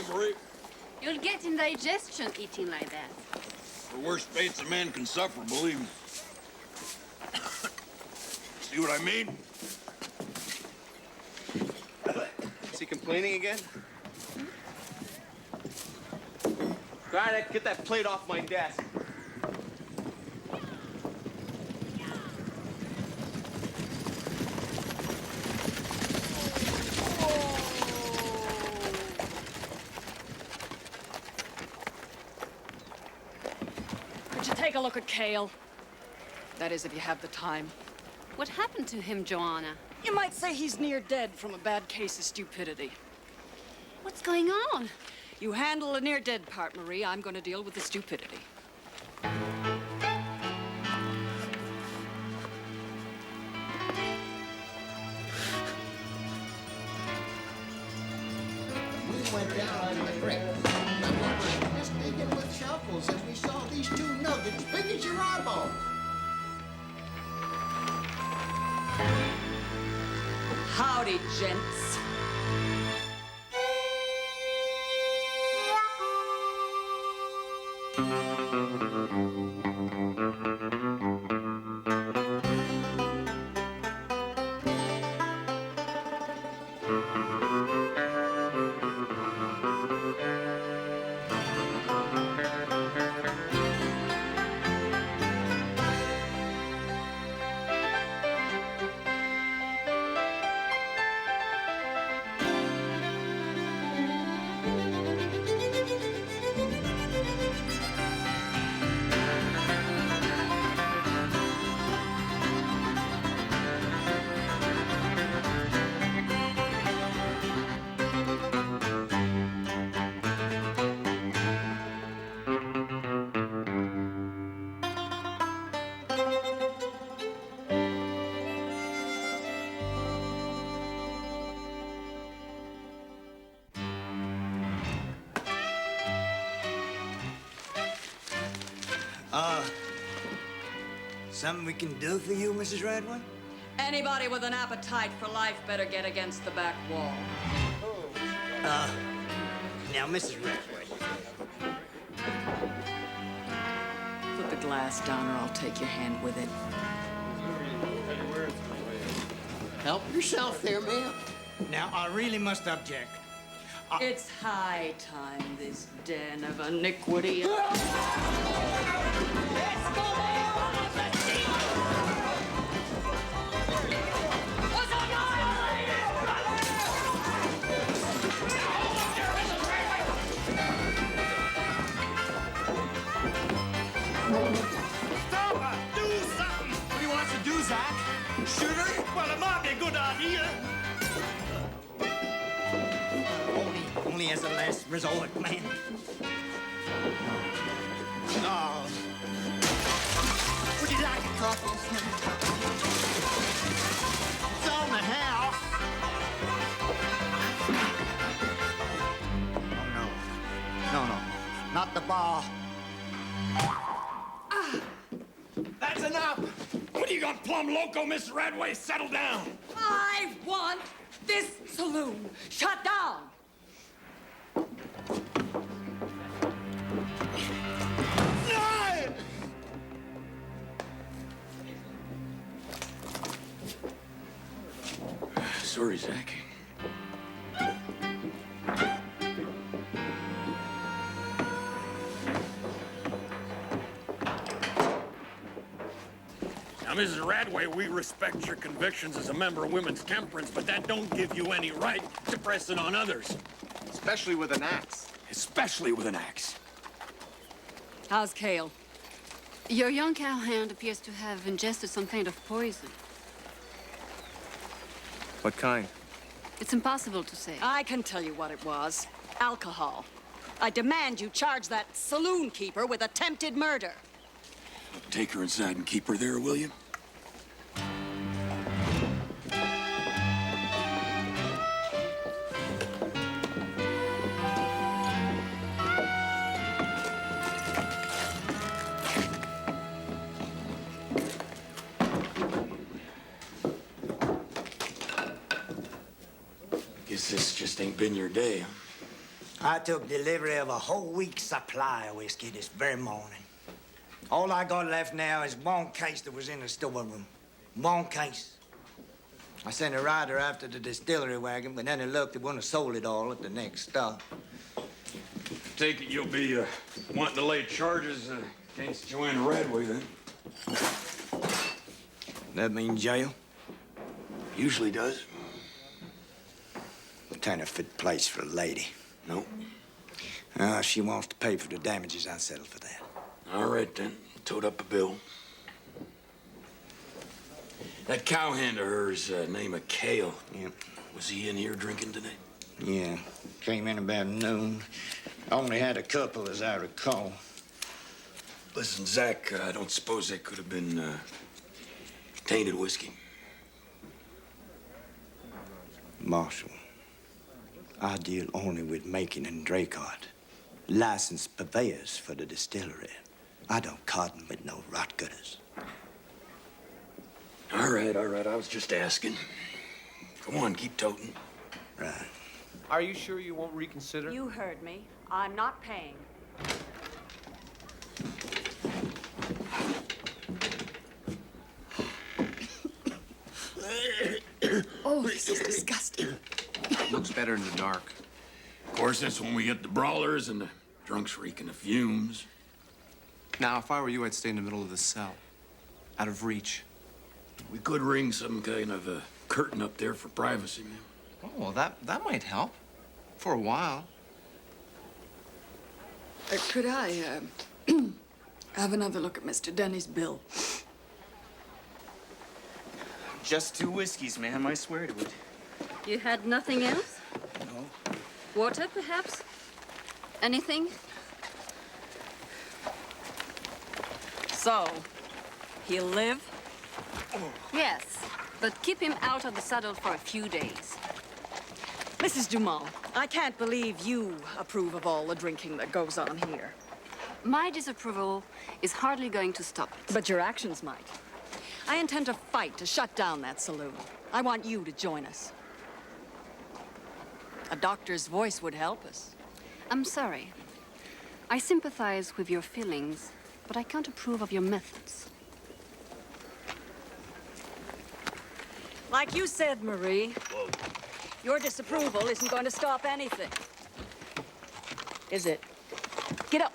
again, Marie? You'll get indigestion eating like that. The worst fates a man can suffer, believe me. See what I mean? Is he complaining again? Craddock, get that plate off my desk. Could you take a look at Cale? That is, if you have the time. What happened to him, Joanna? You might say he's near dead from a bad case of stupidity. What's going on? You handle the near-dead part, Marie. I'm going to deal with the stupidity. We went down into the creek. And we were just digging with shovels as we saw these two nuggets big as your eyeball. Howdy, gents. Something we can do for you, Mrs. Radway? Anybody with an appetite for life better get against the back wall. Now, Mrs. Radway. Put the glass down or I'll take your hand with it. Help yourself there, ma'am. Now, I really must object. It's high time this den of iniquity. Stop her! Do something! What do you want us to do, Zach? Shoot her? Well, it might be a good idea. Only as a last resort, man. Oh. Would you like a coffee, son? It's on the house. Oh, no, not the bar. That's enough! What do you got, plumb loco, Miss Radway? Settle down! I want this saloon shut down. Sorry, Zach. Now, Mrs. Radway, we respect your convictions as a member of Women's Temperance, but that don't give you any right to press it on others. Especially with an axe. Especially with an axe. How's Cale? Your young cowhand appears to have ingested some kind of poison. What kind? It's impossible to say. I can tell you what it was. Alcohol. I demand you charge that saloon keeper with attempted murder. Take her inside and keep her there, will you? Guess this just ain't been your day, huh? I took delivery of a whole week's supply of whiskey this very morning. All I got left now is one case that was in the storeroom. One case. I sent a rider after the distillery wagon, but then it looked they wouldn't have sold it all at the next stop. Take it you'll be wanting to lay charges against Joanne Radway, then? That mean jail? Usually does. Kind of fit place for a lady. No. If she wants to pay for the damages, I'll settle for that. All right, then. Tote up a bill. That cowhand of hers, name of Cale. Yep. Was he in here drinking today? Yeah. Came in about noon. Only had a couple, as I recall. Listen, Zach, I don't suppose that could have been tainted whiskey. Marshal, I deal only with making and Draycott. Licensed purveyors for the distillery. I don't cotton with no rot gutters. All right. I was just asking. Go on, keep toting. Right. Are you sure you won't reconsider? You heard me. I'm not paying. Oh, this is disgusting. Looks better in the dark. Of course, that's when we get the brawlers and the drunks reeking of fumes. Now, if I were you, I'd stay in the middle of the cell. Out of reach. We could ring some kind of a curtain up there for privacy, man. Oh, well, that might help. For a while. Could I, have another look at Mr. Denny's bill? Just 2 whiskeys, ma'am. I swear to it. You had nothing else? No. Water, perhaps? Anything? So, he'll live? Yes, but keep him out of the saddle for a few days. Mrs. Dumont, I can't believe you approve of all the drinking that goes on here. My disapproval is hardly going to stop it. But your actions might. I intend to fight to shut down that saloon. I want you to join us. A doctor's voice would help us. I'm sorry. I sympathize with your feelings, but I can't approve of your methods. Like you said, Marie, your disapproval isn't going to stop anything. Is it? Get up.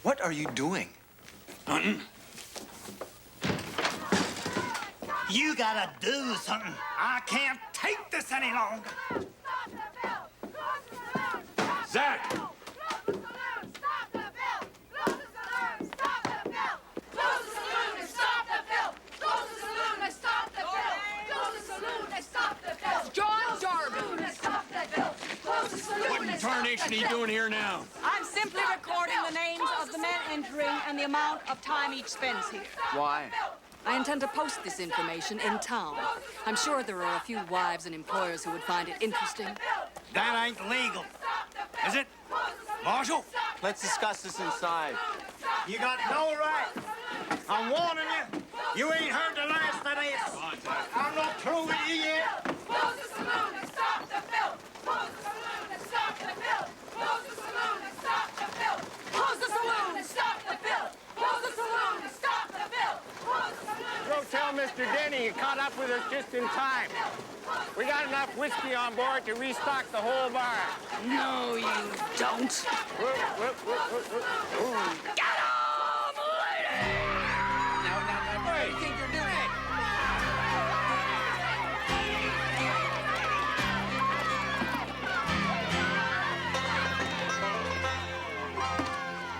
What are you doing? Hunting? You gotta do something. I can't take this any longer. Zach! What in tarnation are you doing here now? I'm simply recording the names of the men entering and the amount of time each spends here. Why? I intend to post this information in town. I'm sure there are a few wives and employers who would find it interesting. That ain't legal. Is it? Marshal? Let's discuss this inside. You got no right. I'm warning you. You ain't heard the last of this. I'm not through with you yet. Close the saloon and stop the film! Close the saloon and stop the film! Close the saloon and stop the film! Close the saloon and stop the film! Close the saloon and stop the film! Close the saloon. Go tell Mr. Denny you caught up with us just in time. We got enough whiskey on board to restock the whole bar. No, you don't. Get him, lady! Now, what do you think you're doing?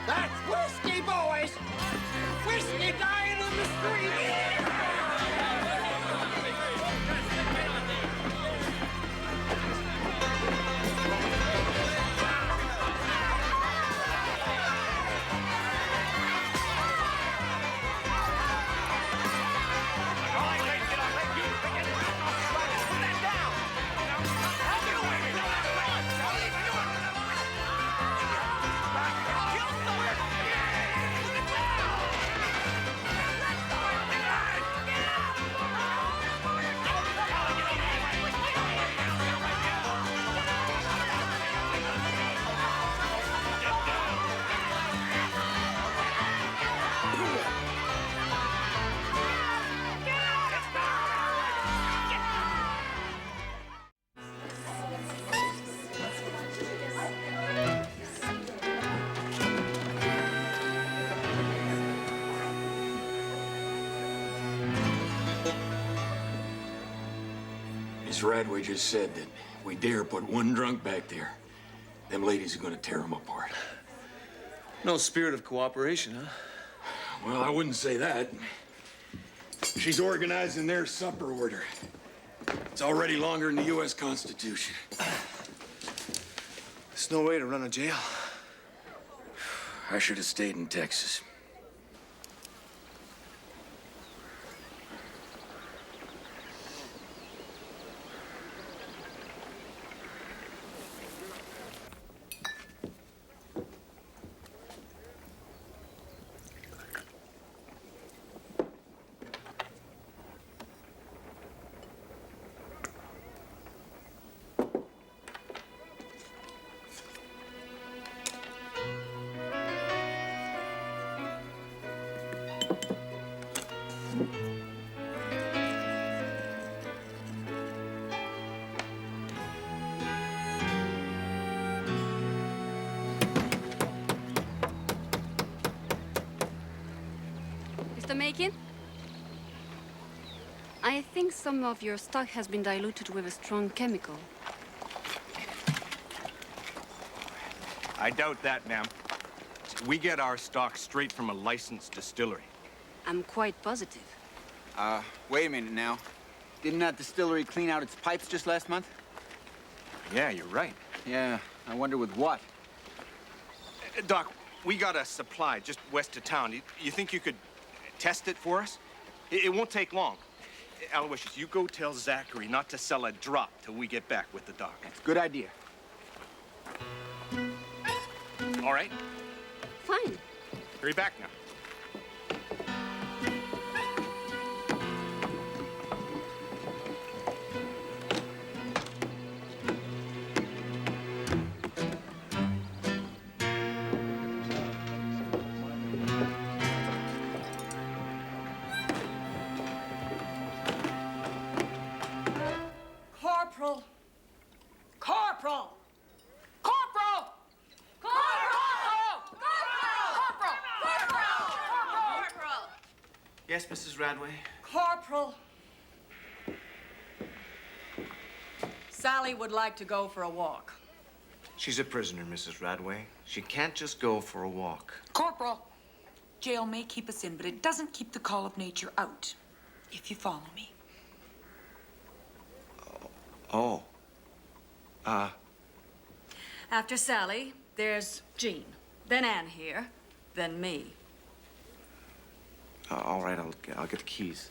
That's whiskey, boys! Whiskey dying in the street! Miss Radway just said that we dare put one drunk back there, them ladies are gonna tear him apart. No spirit of cooperation, huh? Well, I wouldn't say that. She's organizing their supper order. It's already longer than the U.S. Constitution. There's no way to run a jail. I should have stayed in Texas. Mr. Macon? I think some of your stock has been diluted with a strong chemical. I doubt that, ma'am. We get our stock straight from a licensed distillery. I'm quite positive. Wait a minute now. Didn't that distillery clean out its pipes just last month? Yeah, you're right. Yeah, I wonder with what? Doc, we got a supply just west of town. You think you could test it for us? It won't take long. Aloysius, you go tell Zachary not to sell a drop till we get back with the doc. That's a good idea. All right? Fine. Hurry back now. Corporal! Corporal! Corporal! Yes, Mrs. Radway? Corporal! Sally would like to go for a walk. She's a prisoner, Mrs. Radway. She can't just go for a walk. Corporal, jail may keep us in, but it doesn't keep the call of nature out, if you follow me. Oh. After Sally, there's Jean. Then Anne here. Then me. All right, I'll get the keys.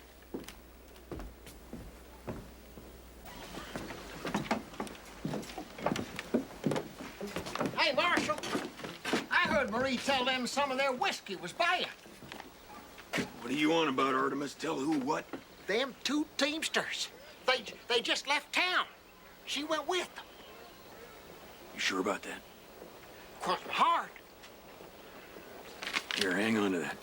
Hey, Marshal. I heard Marie tell them some of their whiskey was bad. What are you on about, Artemis? Tell who what? Them two teamsters. They just left town. She went with them. You sure about that? Crossed my heart. Here, hang on to that.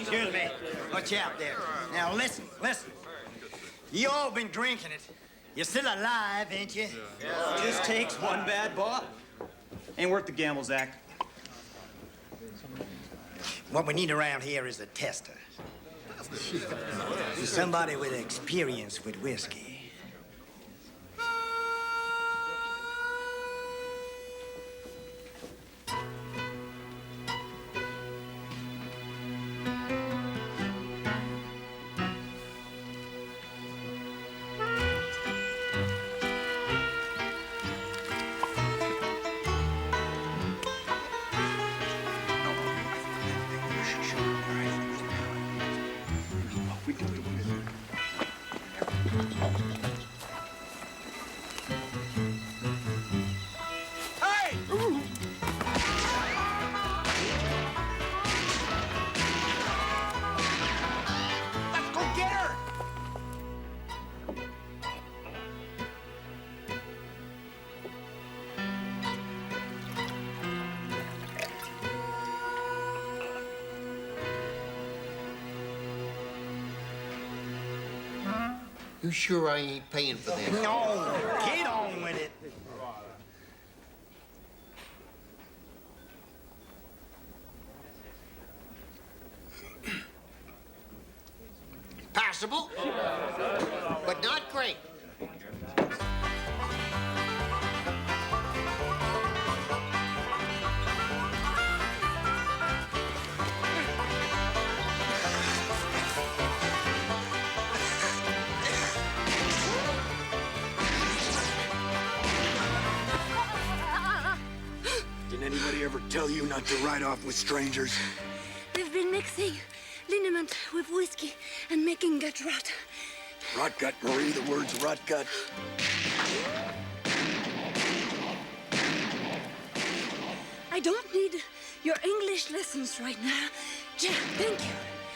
Excuse me. Watch out there. Now listen. You all been drinking it. You're still alive, ain't you? Just takes one bad bottle. Ain't worth the gamble, Zach. What we need around here is a tester. Somebody with experience with whiskey. Hey! Let's go get her! You sure I ain't paying for that? No, get on with it. Passable, but not great. Didn't anybody ever tell you not to ride off with strangers? We've been mixing liniment with whiskey and making gut rot. Rot gut, Marie. The word's rot gut. I don't need your English lessons right now. Jack, thank you.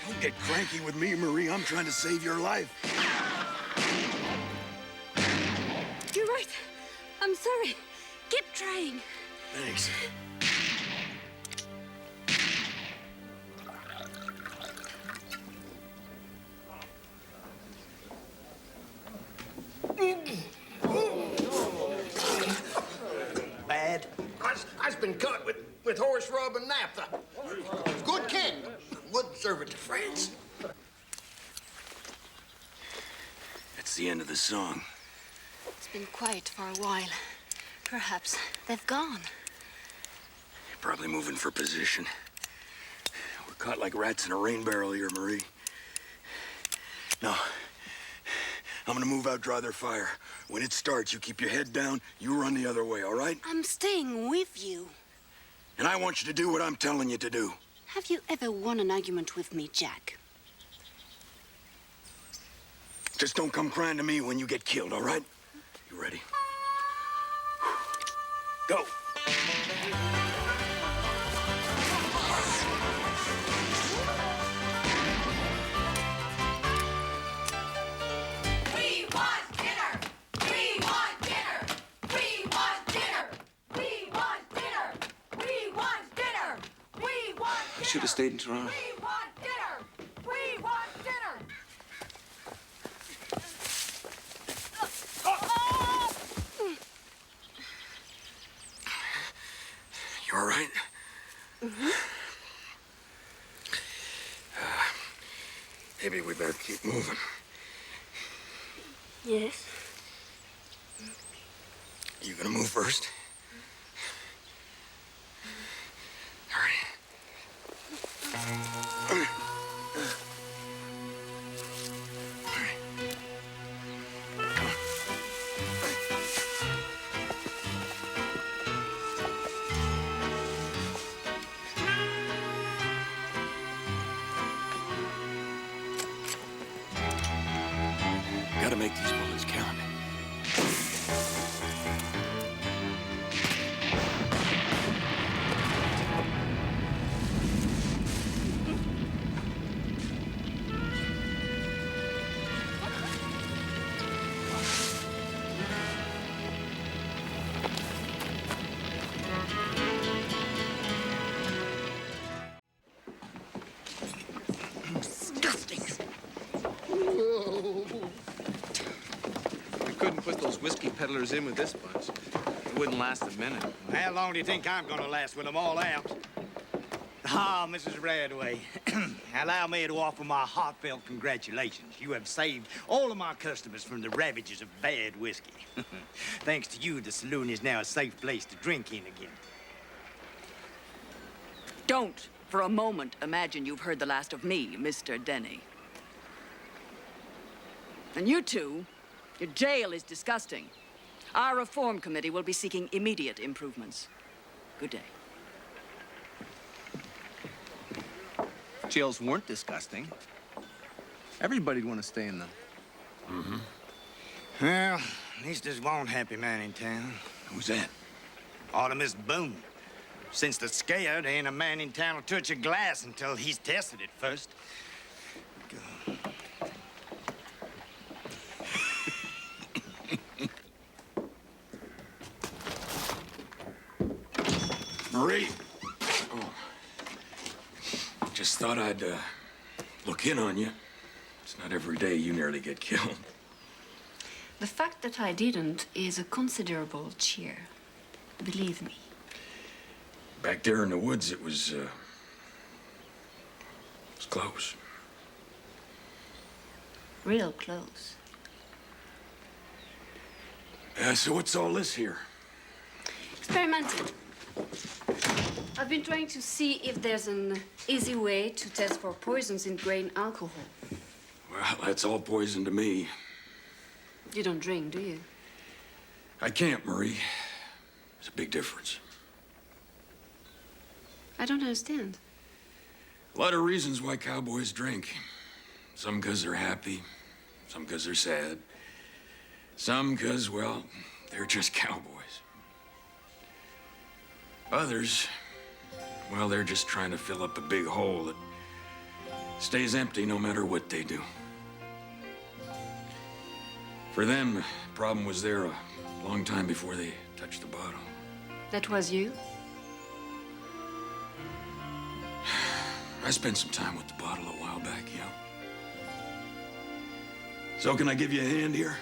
Don't get cranky with me, Marie. I'm trying to save your life. You're right. I'm sorry. Keep trying. Thanks. Bad. I've been cut with horse rub and naphtha. Good king. Wouldn't serve it to France. That's the end of the song. It's been quiet for a while. Perhaps they've gone. Probably moving for position. We're caught like rats in a rain barrel here, Marie. No. I'm gonna move out, draw their fire. When it starts, you keep your head down, you run the other way, all right? I'm staying with you. And I want you to do what I'm telling you to do. Have you ever won an argument with me, Jack? Just don't come crying to me when you get killed, all right? You ready? Go. We want dinner! We want dinner! We want dinner! We want dinner! We want dinner! We want I should have stayed in Toronto. We want dinner! We want dinner! You all right? Maybe we better keep moving. Yes. You gonna move first? All right. Gotta make these bullets count. We couldn't put those whiskey peddlers in with this bunch. It wouldn't last a minute. How long do you think I'm gonna last with them all out? Ah, Mrs. Radway, allow me to offer my heartfelt congratulations. You have saved all of my customers from the ravages of bad whiskey. Thanks to you, the saloon is now a safe place to drink in again. Don't, for a moment, imagine you've heard the last of me, Mr. Denny. And you two, your jail is disgusting. Our reform committee will be seeking immediate improvements. Good day. Jails weren't disgusting. Everybody'd want to stay in them. Mm-hmm. Well, at least there's one happy man in town. Who's that? Artemis Boone. Since the scare, there ain't a man in town will touch a glass until he's tested it first. Marie. Oh. Just thought I'd look in on you. It's not every day you nearly get killed. The fact that I didn't is a considerable cheer. Believe me. Back there in the woods, it was close. Real close. So what's all this here? Experimenting. I've been trying to see if there's an easy way to test for poisons in grain alcohol. Well, that's all poison to me. You don't drink, do you? I can't, Marie. There's a big difference. I don't understand. A lot of reasons why cowboys drink. Some because they're happy, some because they're sad, some because, well, they're just cowboys. Others, well, they're just trying to fill up a big hole that stays empty no matter what they do. For them, the problem was there a long time before they touched the bottle. That was you? I spent some time with the bottle a while back, yeah. So can I give you a hand here?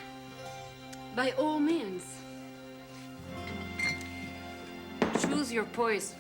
By all means. Choose your poison.